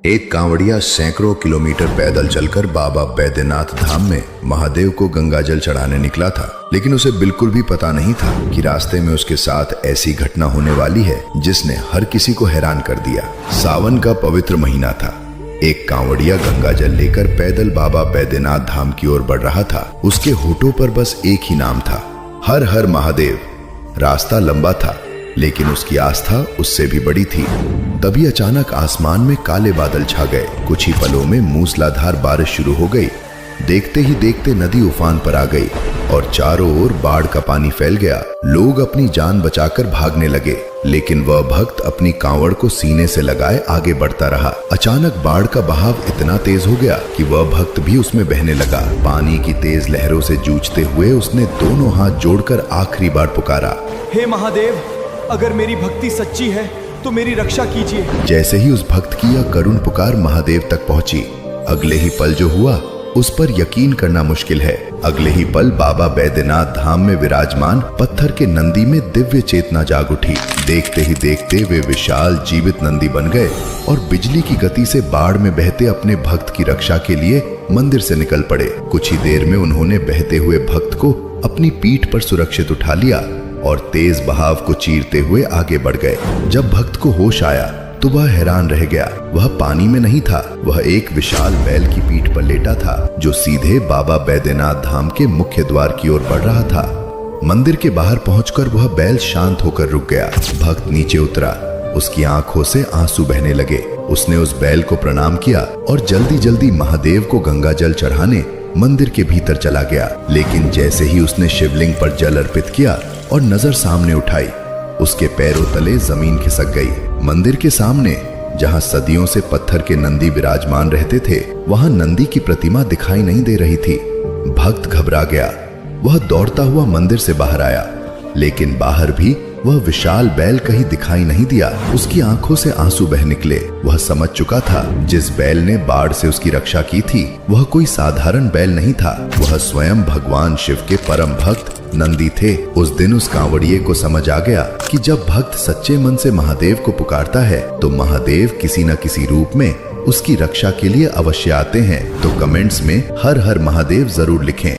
एक कांवड़िया सैकड़ों किलोमीटर पैदल चलकर बाबा बैद्यनाथ धाम में महादेव को गंगाजल चढ़ाने निकला था, लेकिन उसे बिल्कुल भी पता नहीं था कि रास्ते में उसके साथ ऐसी घटना होने वाली है जिसने हर किसी को हैरान कर दिया। सावन का पवित्र महीना था। एक कांवड़िया गंगाजल लेकर पैदल बाबा बैद्यनाथ धाम की ओर बढ़ रहा था। उसके होठों पर बस एक ही नाम था, हर हर महादेव। रास्ता लंबा था, लेकिन उसकी आस्था उससे भी बड़ी थी। तभी अचानक आसमान में काले बादल छा गए। कुछ ही पलों में मूसलाधार बारिश शुरू हो गई। देखते ही देखते नदी उफान पर आ गई और चारों ओर बाढ़ का पानी फैल गया। लोग अपनी जान बचाकर भागने लगे, लेकिन वह भक्त अपनी कांवड़ को सीने से लगाए आगे बढ़ता रहा। अचानक बाढ़ का बहाव इतना तेज हो गया कि वह भक्त भी उसमें बहने लगा। पानी की तेज लहरों से जूझते हुए उसने दोनों हाथ जोड़कर आखिरी बार पुकारा, हे महादेव, अगर मेरी भक्ति सच्ची है तो मेरी रक्षा कीजिए। जैसे ही उस भक्त की यह करुण पुकार महादेव तक पहुंची, अगले ही पल जो हुआ उस पर यकीन करना मुश्किल है। अगले ही पल बाबा बैद्यनाथ धाम में विराजमान पत्थर के नंदी में दिव्य चेतना जाग उठी। देखते ही देखते वे विशाल जीवित नंदी बन गए और बिजली की गति से बाढ़ में बहते अपने भक्त की रक्षा के लिए मंदिर से निकल पड़े। कुछ ही देर में उन्होंने बहते हुए भक्त को अपनी पीठ पर सुरक्षित उठा लिया और तेज बहाव को चीरते हुए आगे बढ़ गए। जब भक्त को होश आया तो वह हैरान रह गया। वह पानी में नहीं था, वह एक विशाल बैल की पीठ पर लेटा था जो सीधे बाबा बैद्यनाथ धाम के मुख्य द्वार की ओर बढ़ रहा था। मंदिर के बाहर पहुंचकर वह बैल शांत होकर रुक गया। भक्त नीचे उतरा, उसकी आंखों से आंसू बहने लगे। उसने उस बैल को प्रणाम किया और जल्दी जल्दी महादेव को गंगाजल चढ़ाने मंदिर के भीतर चला गया। लेकिन जैसे ही उसने शिवलिंग पर जल अर्पित किया और नजर सामने उठाई, उसके पैरों तले जमीन खिसक गई। मंदिर के सामने जहां सदियों से पत्थर के नंदी विराजमान रहते थे, वहां नंदी की प्रतिमा दिखाई नहीं दे रही थी। भक्त घबरा गया। वह दौड़ता हुआ मंदिर से बाहर आया, लेकिन बाहर भी वह विशाल बैल कहीं दिखाई नहीं दिया। उसकी आंखों से आंसू बह निकले। वह समझ चुका था जिस बैल ने बाढ़ से उसकी रक्षा की थी वह कोई साधारण बैल नहीं था, वह स्वयं भगवान शिव के परम भक्त नंदी थे। उस दिन उस कांवड़िए को समझ आ गया कि जब भक्त सच्चे मन से महादेव को पुकारता है तो महादेव किसी न किसी रूप में उसकी रक्षा के लिए अवश्य आते हैं। तो कमेंट्स में हर हर महादेव जरूर लिखें।